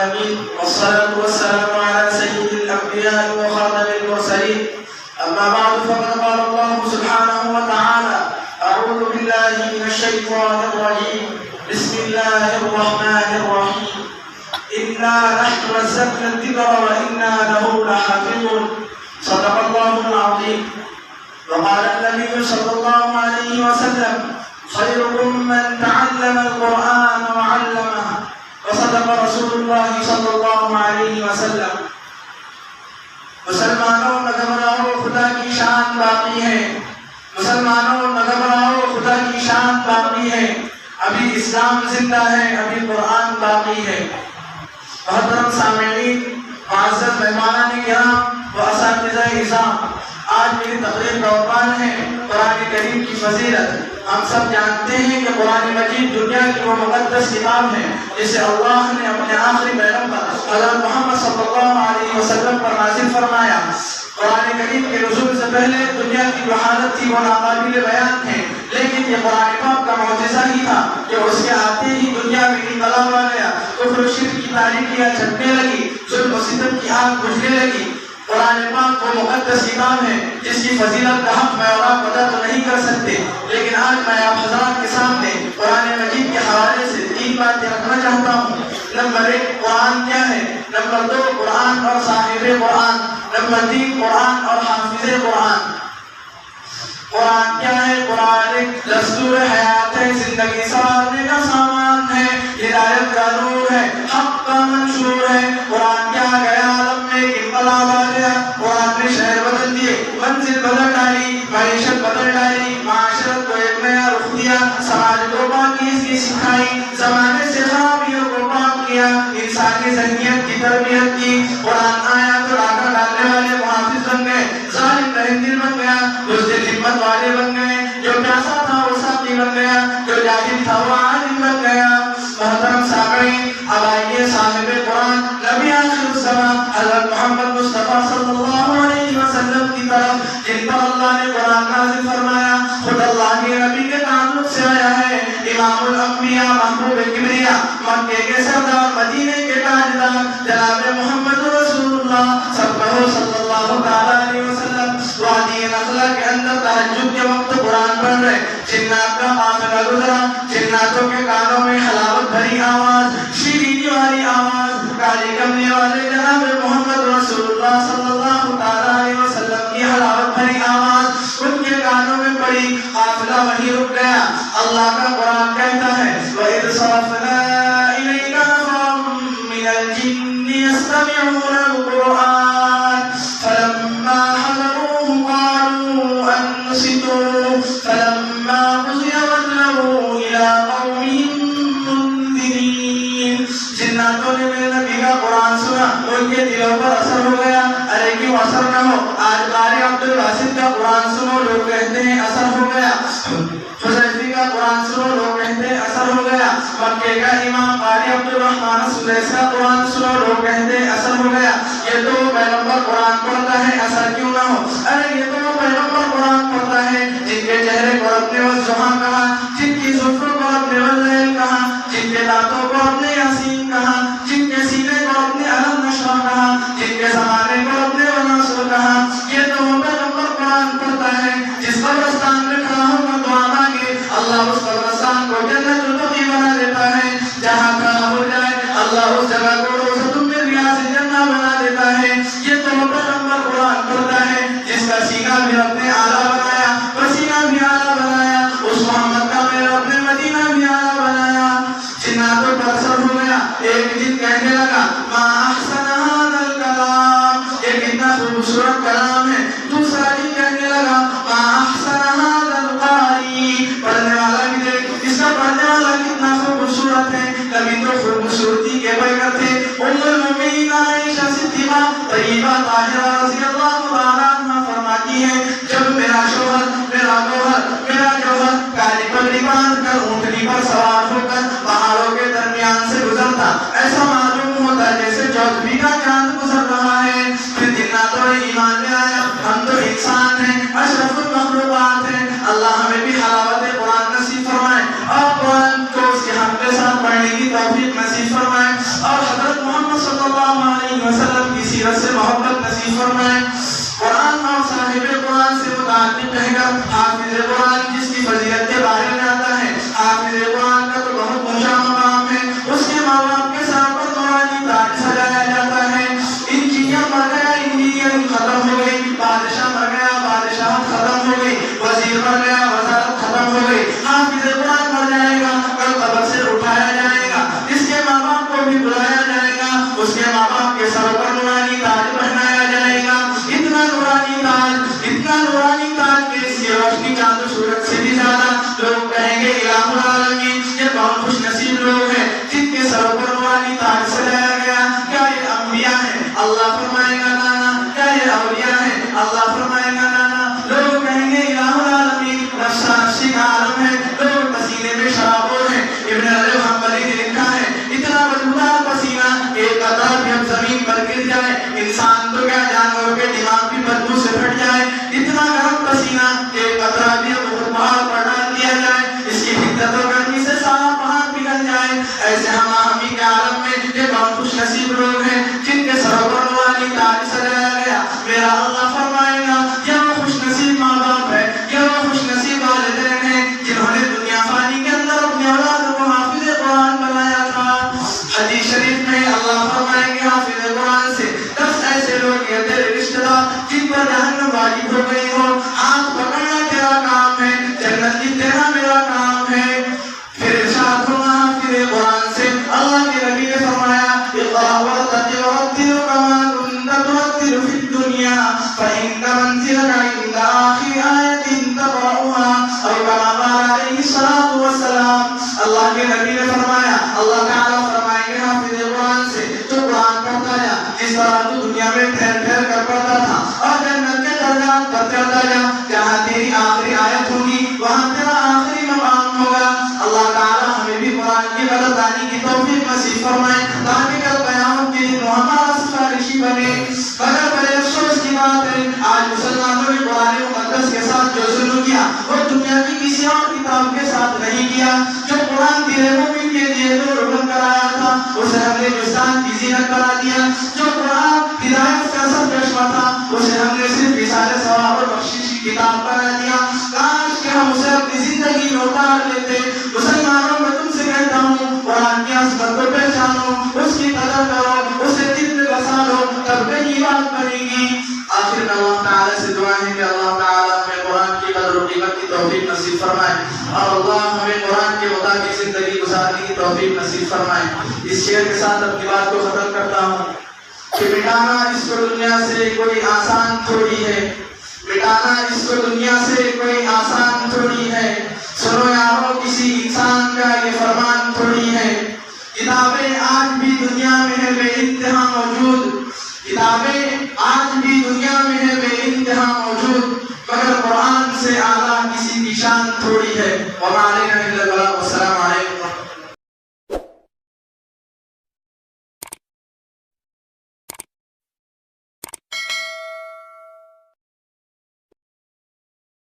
العالمين والصلاة والسلام على سيد الأنبياء وخاتم المرسلين. أما بعد فقد قال الله سبحانه وتعالى: أعوذ بالله من الشيطان الرجيم. بسم الله الرحمن الرحيم. إنا نحن نزلنا الذكر وإنا له لحافظون. صدق الله العظيم. وقال النبي صلى الله عليه وسلم: خيركم من تعلم القرآن وعلمه. وصدق رسول الله صلی اللہ علیہ وسلم. مسلمانوں نہ گھبراؤ، خدا کی شان باقی ہے. مسلمانوں نہ گھبراؤ، خدا کی شان باقی ہے. ابھی اسلام زندہ ہے، ابھی قرآن باقی ہے. محترم سامعین، معزز مہمانان کرام و اساتذہ نظام، آج میری تقریر کا عنوان ہے قرآن کریم کی فضیلت. ہم سب جانتے ہیں کہ قرآن مجید دنیا کی وہ مقدس کتاب ہے جسے اللہ نے اپنے آخری پیغمبر حضرت محمد صلی اللہ علیہ وسلم پر نازل فرمایا. قرآن کریم کے نزول سے پہلے دنیا کی جو حالت تھی وہ ناقابل بیان ہے، لیکن یہ قرآن پاک کا معجزہ ہی تھا کہ اس کے آتے ہی دنیا میں انقلاب آ گیا. کفر و شرک کی تاریکیاں چھٹنے لگی، ظلم و ستم کی آگ بجھنے لگی. قرآن پاک وہ مقدس کتاب ہے جس کی فضیلت کا حق میں اور آپ ادا تو نہیں کر سکتے، لیکن آج میں آپ حضرات کے سامنے قرآن مجید کے حوالے سے 3 باتیں رکھنا چاہتا ہوں. نمبر 1 قرآن کیا ہے، نمبر 2 قرآن اور صاحب قرآن، نمبر 3 قرآن اور حافظ قرآن. قرآن کیا ہے؟ قرآن ایک دستور حیات ہے، زندگی سنوارنے کا سامان ہے، ہدایت کا نور ہے، حق کا منشور ہے. قرآن کیا گیا عالم میں انقلاب آ گیا. قرآن نے شہر بدل دیے، منزل بدل ڈالی، معیشت بدل ڈالی، معاشرت کو ایک نیا رخ دیا، سماج کو پاکیزگی سکھائی، زمانے سے خرابیوں کو پاک کیا، انسانی ذہنیت کی تربیت کی. قرآن آیا تو ڈاکہ ڈالنے والے محافظ بن گئے، ظالم رحمدل بن گیا، بزدل ہمت والے بن گئے، جو پیاسا تھا وہ ساقی بن گیا، جو جاہل تھا وہ عالم بن گیا. محترم سامعین، اب آئیے صاحب قرآن نبی آخر الزمان حضرت محمد مصطفیٰ صلی اللہ علیہ وسلم کی طرف، جن پر اللہ نے قرآن نازل فرمایا. خود اللہ کے نبی کے تعلق سے آیا ہے. امام الانبیاء، محبوب کبریا، مکے کے سردار، مدینے کے تاجدار، جناب محمد رسول اللہ صلی اللہ علیہ وسلم وادی نخلا کے اندر تہجد کے وقت قرآن پڑھ رہے. جنات کا قافلہ گزرا، جناتوں کے کانوں میں حلاوت بھری آواز، شیرینی والی آواز، کالی کملی والے جناب محمد رسول اللہ صلی اللہ علیہ وسلم کی حلاوت بھری آواز ان کے کانوں میں پڑی. قافلہ وہیں رک گیا. اللہ کا قرآن کہتا ہے: وَإِذْ صَرَفْنَا إِلَيْكَ نَفَرًا مِنَ الْجِنِّ يَسْتَمِعُونَ الْقُرْآنَ فَلَمَّا حَضَرُوهُ قَالُوا أَنصِتُوا فَلَمَّا قُضِيَ وَلَّوْا إِلَىٰ قَوْمِهِم مُّنذِرِينَ. جناتوں نے میرے نبی کا قرآن سنا، ان کے دلوں پر اثر ہو گیا. ارے کیوں اثر نہ ہو؟ آج قاری عبدالباسط کا قرآن سنو، لوگ کہتے ہیں اثر ہو گیا. حذیفی کا قرآن سنو، لوگ کہتے ہیں اثر ہو گیا. مکے کا امام قاری عبدالرحمن السدیس کا قرآن سنو، لوگ کہتے ہیں اثر ہو گیا. یہ تو پیغمبر قرآن پڑھتا ہے، اثر کیوں نہ ہو؟ ارے یہ تو پیغمبر قرآن پڑھتا ہے جن کے چہرے کو رب نے والزحان کہا، جن کی زلفوں کو رب نے واللیل کہا، جن کے دانتوں کو رب نے یاسین کہا، جن کے سینے کو رب نے الم نشرح کہا، جن کے زمانے کو رب نے وناصر کہا. یہ تو پیغمبر قرآن پڑھتا ہے. جس قبرستان میں کھڑا ہوگا دعا مانگے، اللہ اس قبرستان کو جنت البقیع بنا دیتا ہے. جہاں کھڑا ہو جائے اللہ اس جگہ کو روضۃ من ریاض الجنہ بنا دیتا ہے. یہ تو پیغمبر قرآن پڑھتا ہے جس کا سینہ بھی رب نے اعلیٰ بنایا، پسینہ بھی اعلیٰ بنایا، اس محمد کا میرے رب نے مدینہ بھی اعلیٰ بنایا. جناتوں پر اثر ہو گیا. ایک جن کہنے لگا: ما احسن ھذا الکلام، یہ کتنا خوبصورت کلام ہے. دوسرا جن کہنے لگا: ما احسن ھذا القاری، پڑھنے والا بھی دیکھ، اس کا پڑھنے والا کتنا خوبصورت ہے. کبھی تو خوبصورتی کے بغیر تھے. ام المؤمنین عائشہ صدیقہ طیبہ طاہرہ رضی اللہ تعالیٰ عنہا فرماتی ہے: جب میرا شوہر، میرا گوہر، میرا جوہر کالی پگڑی باندھ کر اونٹنی پر سوار ہو کر پہاڑوں کے درمیان سے گزرتا، ایسا معلوم ہوتا جیسے چودھویں کا چاند گزر رہا ہے. پھر جناتوں نے ایمان میں آیا: ہم تو انسان ہیں، اشرف المخلوقات ہیں. اللہ ہمیں بھی حلاوت قرآن نصیب فرمائے اور قرآن کو اس کے حق کے ساتھ پڑھنے کی توفیق نصیب فرمائے. اور حضرت محمد صلی اللہ علیہ وسلم کی سیرت سے محبت نصیب فرمائے۔ قرآن اور صاحب قرآن سے متعلق کہہ کر حافظ قرآن جس کی فضیلت کے بارے میں آتا ہے، حافظ قرآن کا تو بہت اونچا مقام ہے، اس کے ماں باپ کے سر پر نورانی تاج سجایا جاتا ہے۔ انجینئر مر گیا، انجینئر ختم ہو گئی، بادشاہ مر گیا، بادشاہت ختم ہو گئی، وزیر مر گیا، وزارت ختم ہو گئی، حافظ قرآن مر جائے گا، کل قبر سے اٹھایا جائے گا، اس کے ماں باپ کو بھی بلایا جائے گا، اس کے ماں باپ کے سر پر نورانی تاج پہنایا جائے گا۔ اتنا نورانی تاج کہ اس کی روشنی چاند و سورج سے بھی زیادہ، لوگ کہیں گے الہ العالمین یہ بہت خوش نصیب لوگ ہیں جن کے سر پر نورانی تاج سجایا گیا۔ کیا یہ انبیاء ہیں؟ اللہ فرمائے گا نانا۔ کیا یہ اولیاء ہیں؟ اللہ فرمائے گا نانا۔ لوگ کہیں گے الہ العالمین نفسا نفسی کا عالم ہے، لوگ پسینے میں شرابور ہیں۔ ابن رجب حنبلی نے لکھا ہے اتنا بدبودار پسینہ ایک قطرہ بھی اب زمین پر گر جائے، انسان تو کیا جانوروں کے دماغ بھی بدبو سے پھٹ جائے، اتنا گرم پسینہ ایک قطرہ بھی اب پہاڑ پر ڈال دیا جائے، اس کی حدت و گرمی سے سارا پہاڑ پگھل جائے۔ ایسے ہم آہمی کے عالم میں یہ بہت خوش نصیب لوگ ہیں جن کے سر پر نورانی تاج سجایا گیا۔ میرا اللہ فرمائے گا یہ وہ خوش نصیب ماں باپ ہے، یہ وہ خوش نصیب والدین ہیں جنہوں نے دنیا فانی کے اندر اپنی اولاد کو حافظ قرآن بنایا تھا۔ حدیث شریف میں اللہ فرمائیں گے حافظ قرآن سے 10 ایسے لوگ یہ تیرے رشتہ دار جن پر جہنم واجب ہو گئی ہو، ہاتھ پکڑنا تیرا کام ہے، جنت بھی تیرا میرا کام ہے۔ پھر ارشاد ہوا حافظ قرآن سے، اللہ کے نبی نے فرمایا اقرأ وارتقِ ورتل كما كنت ترتل في الدنيا فإن منزلك عند آخر آية تقرأها أو كما قال عليه الصلاة والسلام۔ اللہ کے نبی نے فرمایا، اللہ تعالیٰ فرمائیں گے حافظ قرآن سے تو قرآن پڑھتا جا جس طرح تو دنیا میں ٹھہر ٹھہر کر پڑھتا تھا، اور جنت کے درجات پر چڑھتا جا، جہاں تیری آخری آیت ہوگی وہاں تیرا آخری مقام ہوگا۔ اللہ تعالیٰ ہمیں بھی قرآن کی قدردانی کی توفیق نصیب فرمائے تاکہ کل قیامت کے دن ہمارا سفارشی بنے۔ مگر بڑے افسوس کی بات ہے آج مسلمانوں نے قرآن مقدس کے ساتھ جو ظلم کیا وہ دنیا کی کسی اور کتاب کے ساتھ نہیں کیا۔ جو قرآن تیرے مومن کے لیے نور بن کر آیا تھا اسے ہم نے جستان کی زینت بنا دیا۔ جو قرآن ہدایت کا سب چشمہ تھا اسے ہم نے صرف رسالہ ثواب اور بخشش کی کتاب بنا دیا۔ کاش کہ ہم اسے اپنی زندگی میں اتار لیتے۔ مسلمانوں میں تم سے کہتا ہوں قرآن کی عظمت کو پہچانو، اس کی قدر کرو، اسے دل میں بسا لو، تب کہیں بات بنے گی۔ آخر میں اللہ تعالیٰ سے دعا ہے کہ اللہ تعالیٰ ہمیں قرآن کی قدر و قیمت کی توفیق نصیب فرمائے، اور اللہ ہمیں قرآن کے مطابق زندگی گزارنے کی توفیق نصیب فرمائے۔ اس شعر کے ساتھ اپنی بات کو ختم کرتا ہوں کہ مٹانا اس کو دنیا سے کوئی آسان تھوڑی ہے، مٹانا اس کو دنیا سے کوئی آسان تھوڑی ہے۔ سنو یارو کسی انسان کا یہ فرمان تھوڑی ہے، کتابیں آج بھی دنیا میں ہے بے انتہا موجود، کتابیں آج بھی دنیا میں ہے بے انتہا موجود، مگر قرآن سے اعلیٰ کسی کی شان تھوڑی ہے۔ وما علینا الا البلاغ۔